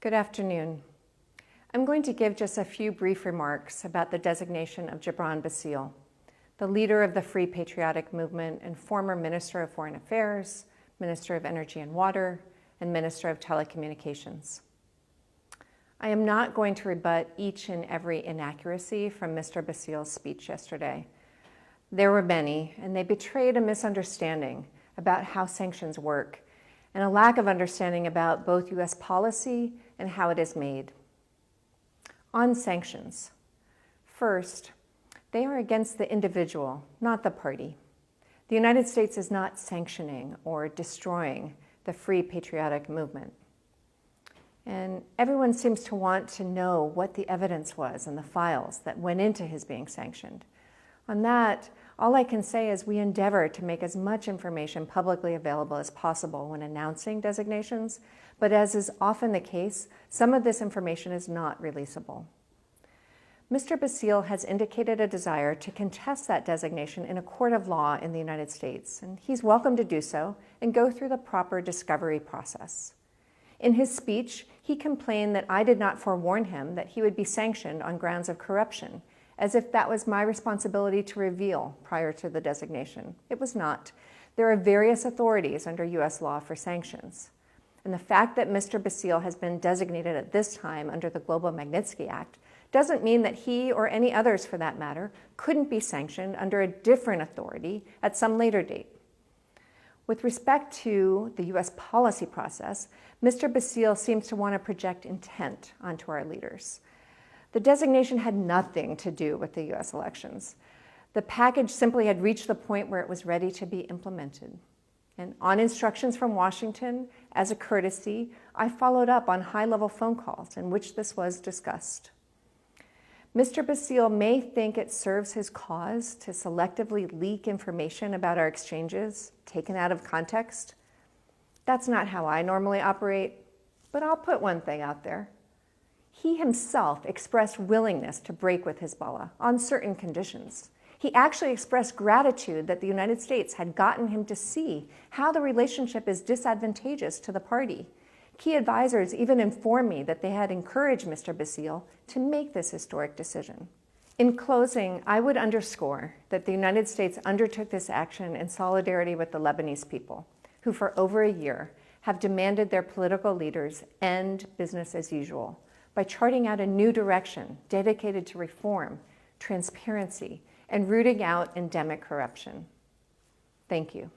Good afternoon. I'm going to give just a few brief remarks about the designation of Jebran Bassil, the leader of the Free Patriotic Movement and former Minister of Foreign Affairs, Minister of Energy and Water, and Minister of Telecommunications. I am not going to rebut each and every inaccuracy from Mr. Bassil's speech yesterday. There were many, and they betrayed a misunderstanding about how sanctions work and a lack of understanding about both U.S. policy and how it is made. On sanctions, first, they are against the individual, not the party. The United States is not sanctioning or destroying the Free Patriotic Movement. And everyone seems to want to know what the evidence was in the files that went into his being sanctioned. On that, all I can say is we endeavor to make as much information publicly available as possible when announcing designations, but as is often the case, some of this information is not releasable. Mr. Bassil has indicated a desire to contest that designation in a court of law in the United States, and he's welcome to do so and go through the proper discovery process. In his speech, he complained that I did not forewarn him that he would be sanctioned on grounds of corruption, as if that was my responsibility to reveal prior to the designation. It was not. There are various authorities under U.S. law for sanctions. And the fact that Mr. Bassil has been designated at this time under the Global Magnitsky Act doesn't mean that he, or any others for that matter, couldn't be sanctioned under a different authority at some later date. With respect to the U.S. policy process, Mr. Bassil seems to want to project intent onto our leaders. The designation had nothing to do with the U.S. elections. The package simply had reached the point where it was ready to be implemented. And on instructions from Washington, as a courtesy, I followed up on high-level phone calls in which this was discussed. Mr. Bassil may think it serves his cause to selectively leak information about our exchanges, taken out of context. That's not how I normally operate, but I'll put one thing out there. He himself expressed willingness to break with Hezbollah on certain conditions. He actually expressed gratitude that the United States had gotten him to see how the relationship is disadvantageous to the party. Key advisors even informed me that they had encouraged Mr. Bassil to make this historic decision. In closing, I would underscore that the United States undertook this action in solidarity with the Lebanese people, who for over a year have demanded their political leaders end business as usual by charting out a new direction dedicated to reform, transparency, and rooting out endemic corruption. Thank you.